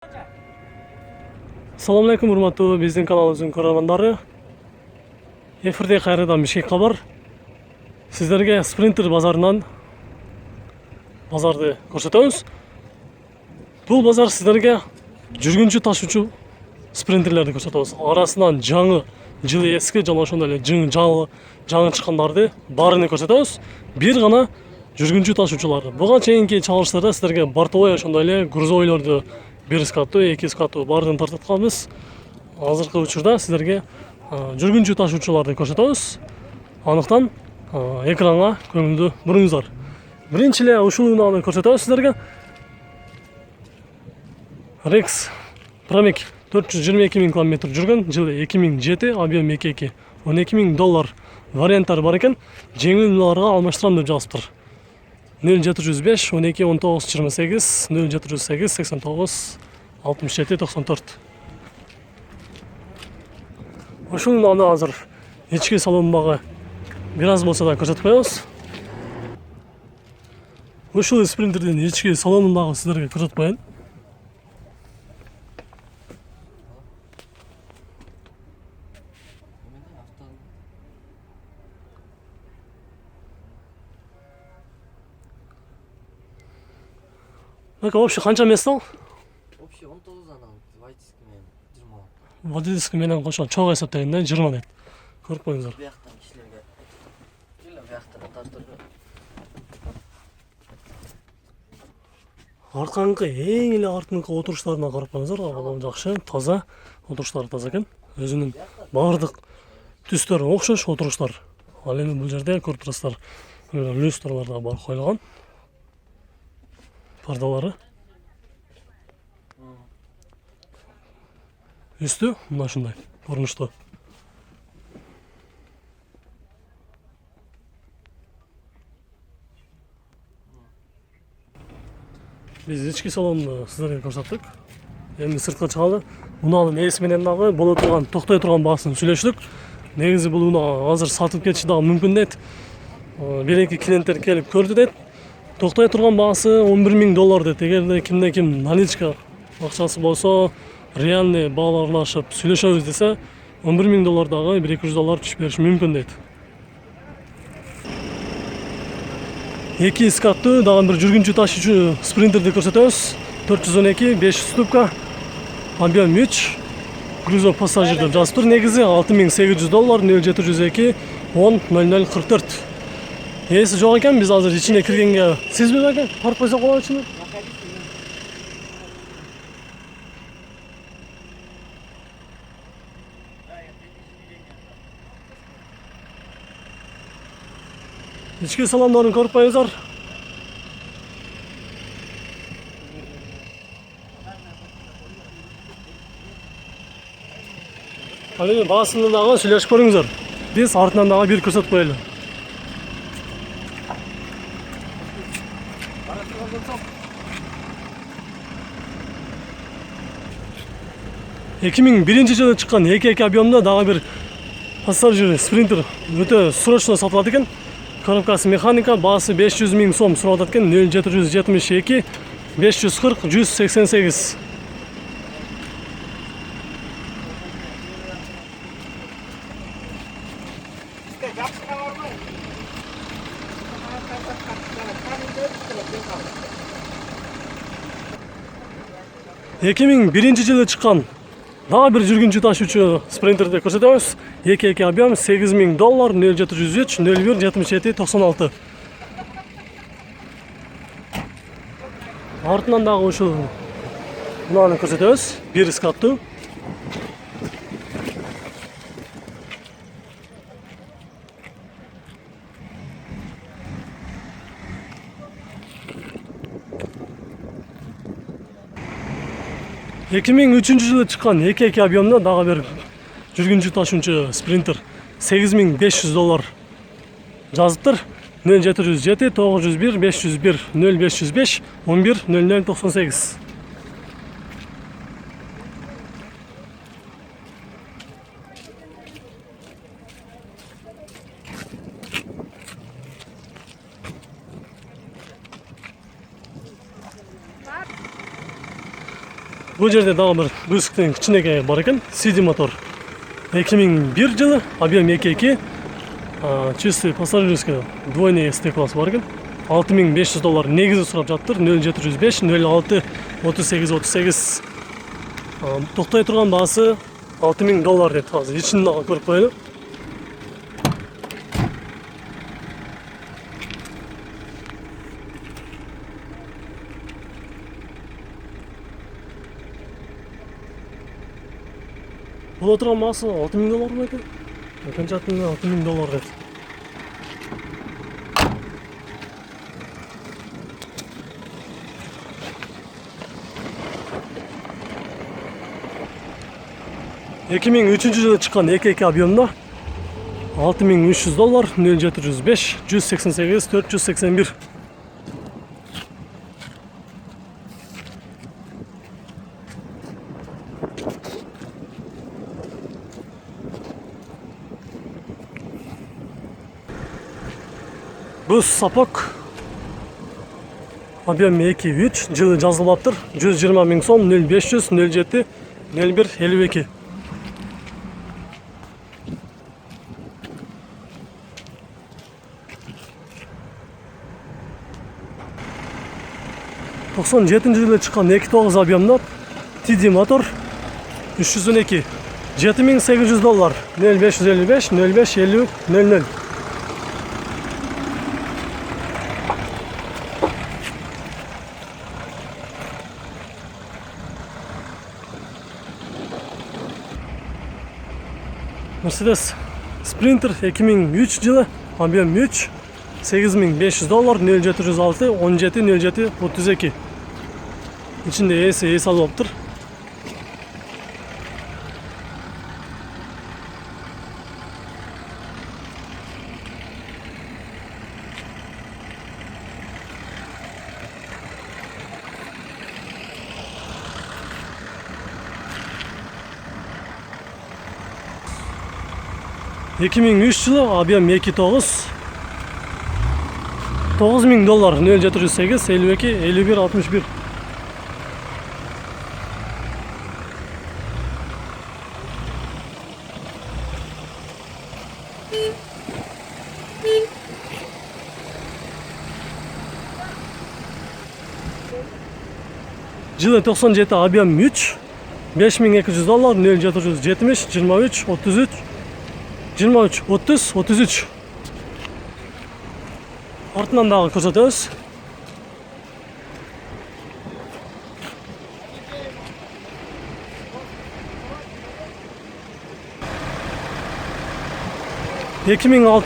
Assalamu alaikum, урматтуу биздин каналыбыздын көрөрмандары. Эфирде кайрадан Бишкек кабар. Сиздерге Спринтер базарынан базарды көрсөтөбүз. Бул базар сиздерге жүргүнчү ташуучу спринтерлерди көрсөтөбүз. Арасынан жаңы, жылы эски жана ошондой эле жаңы чыккандарды баарын көрсөтөбүз. Бир гана жүргүнчү ташуучуларды. Буга чейинки чалыштарда сиздерге бортовой ошондой эле грузовойлорду 1 скаттуу, 2 скаттуу баарын тартатканбыз. Азыркы учурда сиздерге жүргүнчү ташуучуларды көрсөтөбүз. Андыктан экранга көңүлдү буруңуздар. Биринчи эле ушул унааны көрсөтөбүз сиздерге. Rex Pramec 422 000 км жүргөн, жылы 2007, объем 2.2, $12,000 варианттары бар экен. Жеңил унааларга алмаштырам деп жазыптыр. 0705 12 19 28 0708 89 67 94. Ушул унааны азыр ички салондагы бир аз болсо да көрсөтүп коебуз. Ушул спринтердин ички салонундагы сиздерге көрсөтүп коеюн. Вообще канча место ал? Вообще 19 анан водительский менен 20. Водительский менен кошо чогуу эсептегенде 20 дейт. Көрүп коюңуздар. Бияктан кишилерге келе бияктан таштырды. Артканкы эң эле артыңкы отуруштарына карап коюңуздар. Абал жакшы, таза, отуруштары таза экен. Өзүнүн баардык түстөрү окшош отуруштар. Ал эми бул жерде көрүп турасыздар. Люстрлар да бар коюлган. Пардалары. Үстү мына ушундай корунуштуу. Биз ички салонду сиздерге көрсөттүк. Эми сыртка чыгалы. Унаанын ээси менен дагы боло турган, токтой турган баасын сүйлөштүк. Негизи бул унаа азыр сатып кетиши дагы мүмкүн дейт. Бир-эки клиенттер келип көрдү дейт. Токтой турган баасы $11,000 дейт. Эгерде кимде-ким наличка акчасы болсо, реальный баалашып сүйлөшөбүз десе, $11,000 дагы $100-200 түшүп бериши мүмкүн дейт. 2 скаттуу дагы бир жүргүнчү ташуучу спринтерди көрсөтөбүз. 412 500 ступка, объем 3, грузов пассажир деп жазыптыр. Негизи $6,800, 0702 10 0044. Ээси жок экен, биз азыр ичине киргенге сезбейбиз экен. Барып койсок болот ичине. Ички салондорун көрүп коюңуздар. Ал эми баасын дагы сүйлөшүп көрүңүздөр. Биз артынан дагы бир көрсөтүп коелу. Эки миң биринчи жылы чыккан 2.2 объемда дагы бир пассажир спринтер өтө срочно сатылат экен. Коробкасы механика, баасы 500 000 сом сурап атат экен. 0772 540 188. Эки миң биринчи жылы чыккан дагы бир жүргүнчү ташуучу спринтерди көрсөтөбүз. 2.2 объем $8,000, 0703 01 77 96. Артынан дагы ушул унааны көрсөтөбүз. 1 скаттуу. Эки миң үчүнчү жылы чыккан 2.2 объемда дагы бир жүргүнчү ташуучу спринтер $8,500 жазыптыр. 0707 901 501 0505 11 0098. Бұл жерде дағы бір бөсіктің кішінекей бар екен. CD мотор. 2001 жылы, объем 2.2. Чистый пассажирский двойный ST класс бар екен. $6500 негізі сұрап жаттыр. 0705 06 38 38. Тоқтай тұрған бағасы $6000 деді. Қазір ішін көріп қойды. Бұл отырған бағасы $6000 ма екен? Қаншатында $6000 деді. жылы шыққан 2.2 объемда $6300, 0705 188 481. Бұл сапок объем 2.3 жылы жазылып аптыр. 120 000 сом, 0500 07 01 52. жылы шыққан 2.9 объемда TD мотор 312 $7800, 0555 05 50 00. Mercedes Sprinter 2003 жылы, объем 3, $8500, 0706 17 07 32. İçinde ES алып аптыр. жылы объем 2.9 $9000, 0708 52 51 61. Жылы 97 объем 3 $5200, 0770 23 33 23 30 33. Артынан дағы көрсетеміз.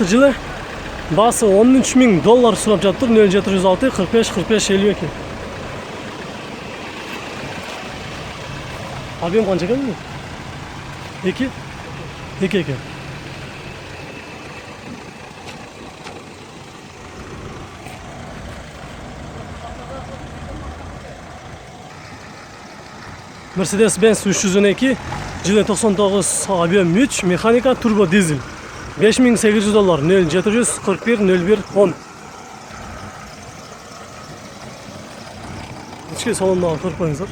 жылы басы $13000 сұрап жаттыр. 0706 45 45 52. Объем қанша екен? 2 2. Mercedes-Benz 312 жылы 99 объем 3 механика турбо дизель $5800, 0700 41 01 10. İçki salonuna көріп қойыңыздар.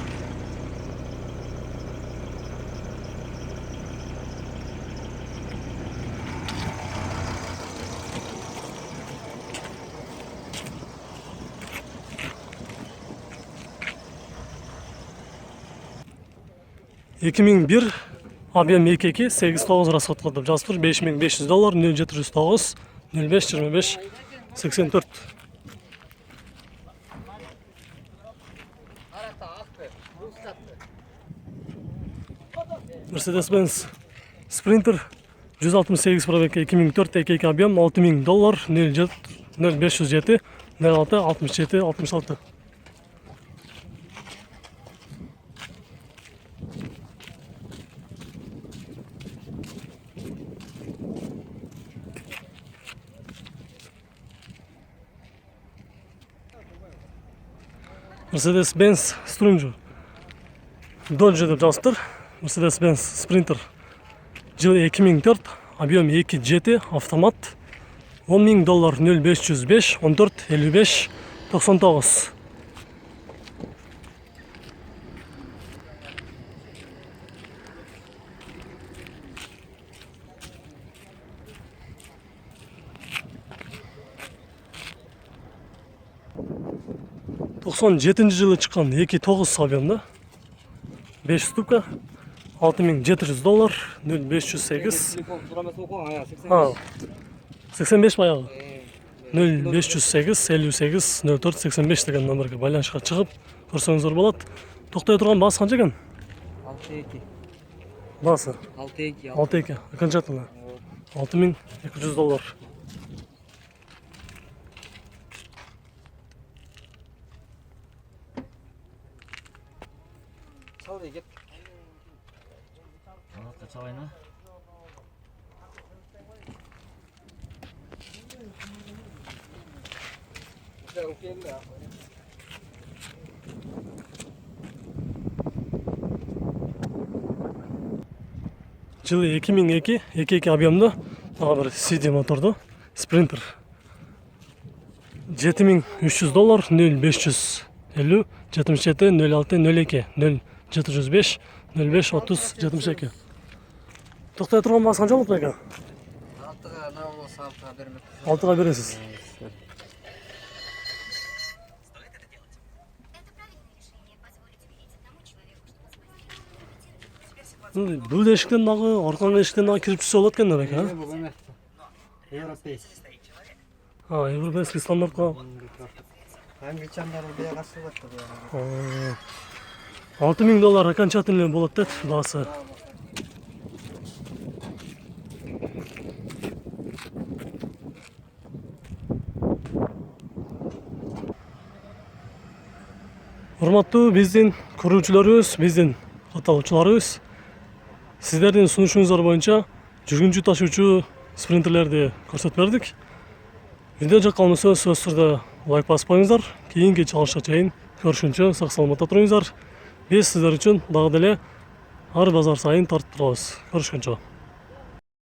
объем 2.2 8.9 расход қылып жазып тұр. $5500, 0709 05 25 84. Mercedes-Benz Sprinter 168 пробег 2004 2.2 объем $6000, 0507 06 67 66. Mercedes-Benz Stranger Dodge деп жазып. Mercedes-Benz Sprinter жылы 2004, объем 2.7 автомат $10.000, 0505 14 55 99. 97-жылы чыккан 2.9 объемда 5 штука $6.700 0508 телефон сурамас окуң аяк 85 баягы 0508 58 04 85 деген номерге байланышка чыгып көрсөңүздөр болот. Токтой турган баасы канча экен? 62 Баасы 62 62 окончательно $6200. чал деп Anatta çalayna. Жылы 2002 22 объемда дагы бир CD моторду Sprinter $7300 0550 77 06 02 0705 05 30 72. Токтой турган баасы канча болот экен? Anatta ne olsa haberimiz. 6га бересиз. Бул эшиктен дагы, арканкы эшиктен дагы кирип түшсө болот экен элек, а? бұл эме европейский Европейский стандартка англичандар бия кашылат $6000 окончательно болот дейт баасы. Урматтуу биздин көрүүчүлөрүбүз, биздин катталуучуларыбыз, сиздердин сунушуңуздар боюнча жүргүнчү ташуучу спринтерлерди көрсөтүп бердик. Видео жаккан болсо сөзсүз түрдө лайк басып коюңуздар. Кийинки чыгышка чейин көрүшкөнчө сак саламатта туруңуздар. Биз сиздер үчүн дагы деле ар базар сайын тартып турабыз. Көрүшкөнчө.